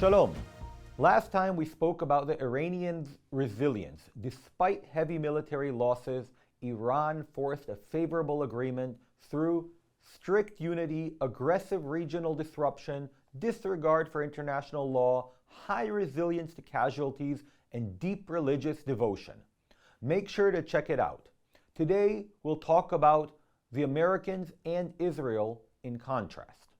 Shalom. Last time we spoke about the Iranians' resilience. Despite heavy military losses, Iran forced a favorable agreement through strict unity, aggressive regional disruption, disregard for international law, high resilience to casualties, and deep religious devotion. Make sure to check it out. Today, we'll talk about the Americans and Israel in contrast.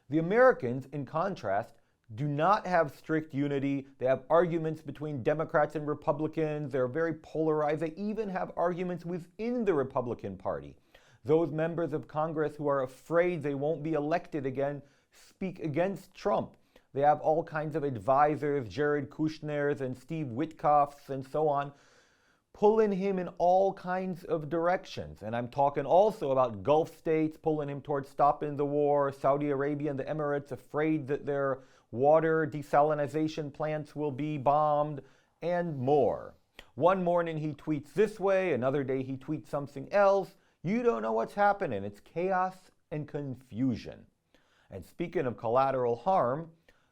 The Americans, in contrast, do not have strict unity. They have arguments between Democrats and Republicans. They're very polarized. They even have arguments within the Republican Party. Those members of Congress who are afraid they won't be elected again speak against Trump. They have all kinds of advisors, Jared Kushner's and Steve Witkoff's and so on, pulling him in all kinds of directions. And I'm talking also about Gulf states pulling him towards stopping the war, Saudi Arabia and the Emirates afraid that their water desalination plants will be bombed, and more. One morning he tweets this way, another day he tweets something else. You don't know what's happening. It's chaos and confusion. And speaking of collateral harm,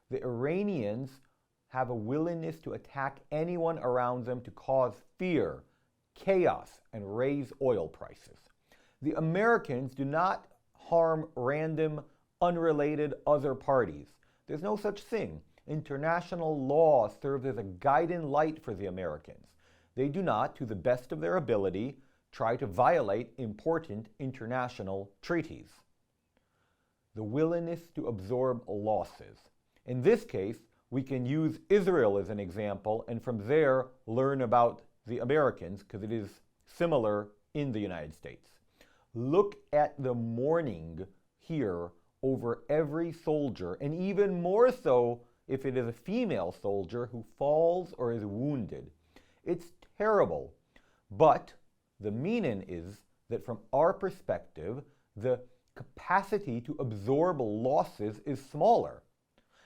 the Iranians have a willingness to attack anyone around them to cause fear, chaos, and raise oil prices. The Americans do not harm random, unrelated other parties. There's no such thing. International law serves as a guiding light for the Americans. They do not, to the best of their ability, try to violate important international treaties. The willingness to absorb losses. In this case, we can use Israel as an example and from there learn about the Americans because it is similar in the United States. Look at the mourning here over every soldier, and even more so if it is a female soldier who falls or is wounded. It's terrible, but the meaning is that from our perspective, the capacity to absorb losses is smaller.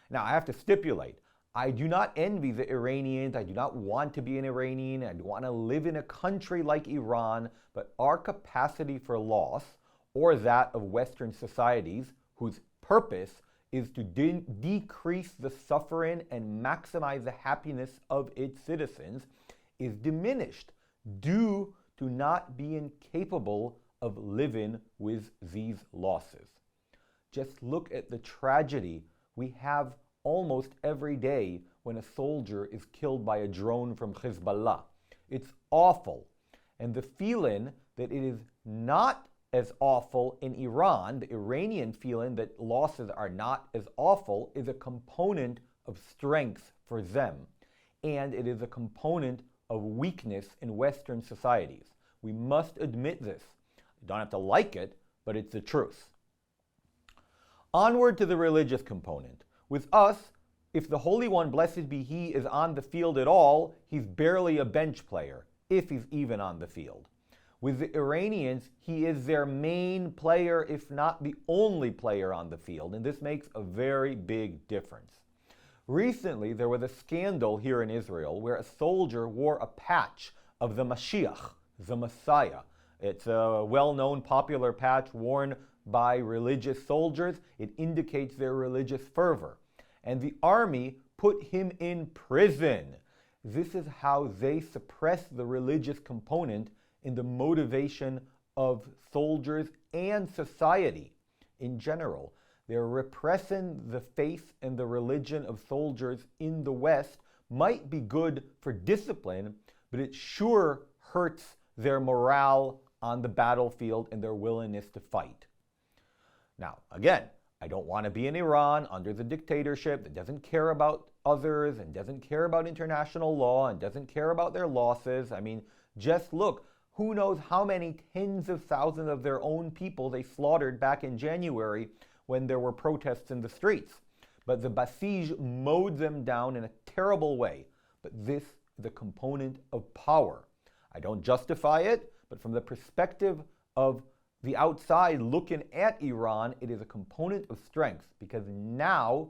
Now, I have to stipulate, I do not envy the Iranians. I do not want to be an Iranian. I want to live in a country like Iran, but our capacity for loss, or that of Western societies, whose purpose is to decrease the suffering and maximize the happiness of its citizens, is diminished due to not being capable of living with these losses. Just look at the tragedy we have almost every day when a soldier is killed by a drone from Hezbollah. It's awful. And the feeling that it is not as awful in Iran, the Iranian feeling that losses are not as awful, is a component of strength for them. And it is a component of weakness in Western societies. We must admit this. You don't have to like it, but it's the truth. Onward to the religious component. With us, if the Holy One, blessed be He, is on the field at all, he's barely a bench player, if he's even on the field. With the Iranians, he is their main player, if not the only player on the field, and this makes a very big difference. Recently, there was a scandal here in Israel where a soldier wore a patch of the Mashiach, the Messiah. It's a well-known, popular patch worn by religious soldiers. It indicates their religious fervor. And the army put him in prison. This is how they suppress the religious component in the motivation of soldiers and society in general. They're repressing the faith and the religion of soldiers in the West. Might be good for discipline, but it sure hurts their morale on the battlefield and their willingness to fight. Now, again, I don't want to be in Iran under the dictatorship that doesn't care about others and doesn't care about international law and doesn't care about their losses. I mean, just look. Who knows how many tens of thousands of their own people they slaughtered back in January when there were protests in the streets. But the Basij mowed them down in a terrible way. But this is a component of power. I don't justify it, but from the perspective of the outside looking at Iran, it is a component of strength because now,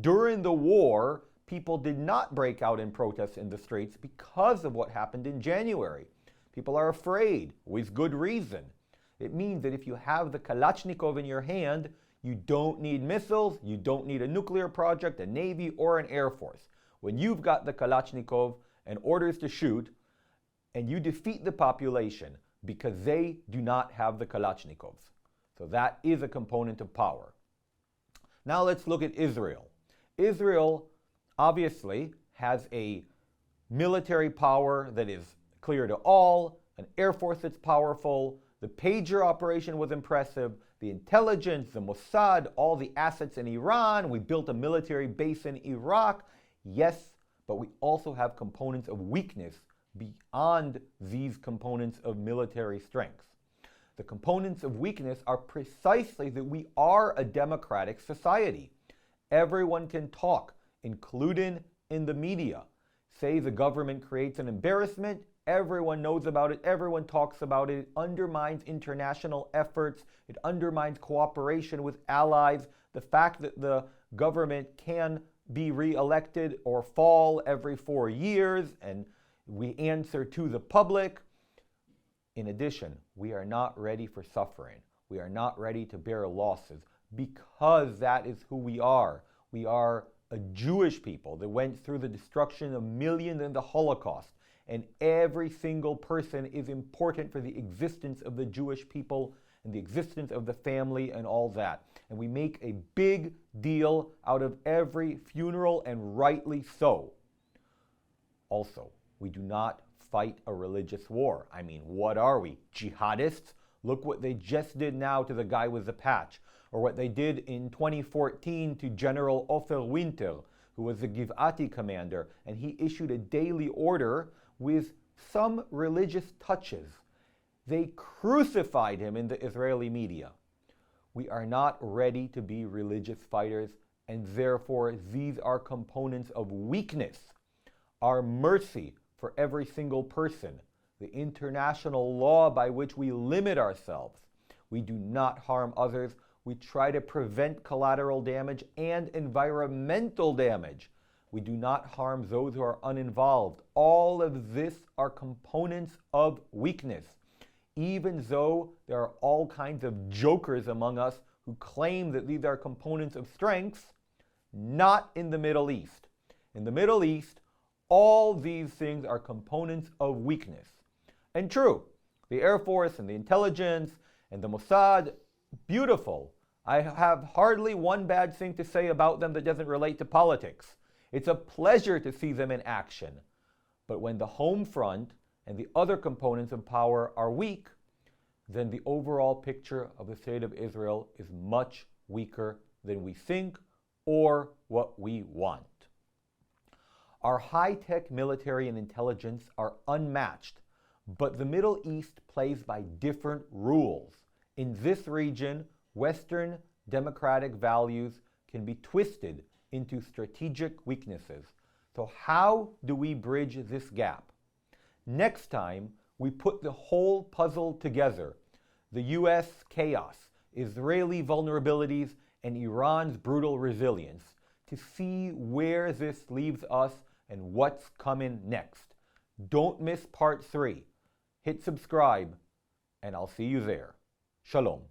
during the war, people did not break out in protests in the streets because of what happened in January. People are afraid, with good reason. It means that if you have the Kalashnikov in your hand, You don't need missiles, you don't need a nuclear project, a navy, or an air force. When you've got the Kalashnikov and orders to shoot, and you defeat the population because they do not have the Kalashnikovs. So that is a component of power. Now let's look at Israel. Israel obviously has a military power that is clear to all, an air force that's powerful. The pager operation was impressive. The intelligence, the Mossad, all the assets in Iran. We built a military base in Iraq. Yes, but we also have components of weakness beyond these components of military strength. The components of weakness are precisely that we are a democratic society. Everyone can talk, including in the media. Say the government creates an embarrassment, everyone knows about it, everyone talks about it. It undermines international efforts, it undermines cooperation with allies. The fact that the government can be re-elected or fall every 4 years, and we answer to the public. In addition, we are not ready for suffering. We are not ready to bear losses because that is who we are. We are a Jewish people that went through the destruction of millions in the Holocaust, and every single person is important for the existence of the Jewish people and the existence of the family and all that. And we make a big deal out of every funeral, and rightly so. Also, we do not fight a religious war. I mean, what are we? Jihadists? Look what they just did now to the guy with the patch, or what they did in 2014 to General Ofer Winter, who was the Givati commander, and he issued a daily order with some religious touches. They crucified him in the Israeli media. We are not ready to be religious fighters, and therefore these are components of weakness. Our mercy for every single person, the international law by which we limit ourselves. We do not harm others. We try to prevent collateral damage and environmental damage. We do not harm those who are uninvolved. All of this are components of weakness. Even though there are all kinds of jokers among us who claim that these are components of strength, not in the Middle East. In the Middle East, all these things are components of weakness. And true, the Air Force and the intelligence and the Mossad, beautiful. I have hardly one bad thing to say about them that doesn't relate to politics. It's a pleasure to see them in action. But when the home front and the other components of power are weak, then the overall picture of the state of Israel is much weaker than we think or what we want. Our high-tech military and intelligence are unmatched, but the Middle East plays by different rules. In this region, Western democratic values can be twisted into strategic weaknesses. So how do we bridge this gap? Next time, we put the whole puzzle together. The US chaos, Israeli vulnerabilities, and Iran's brutal resilience to see where this leaves us and what's coming next. Don't miss part 3. Hit subscribe, and I'll see you there. Shalom.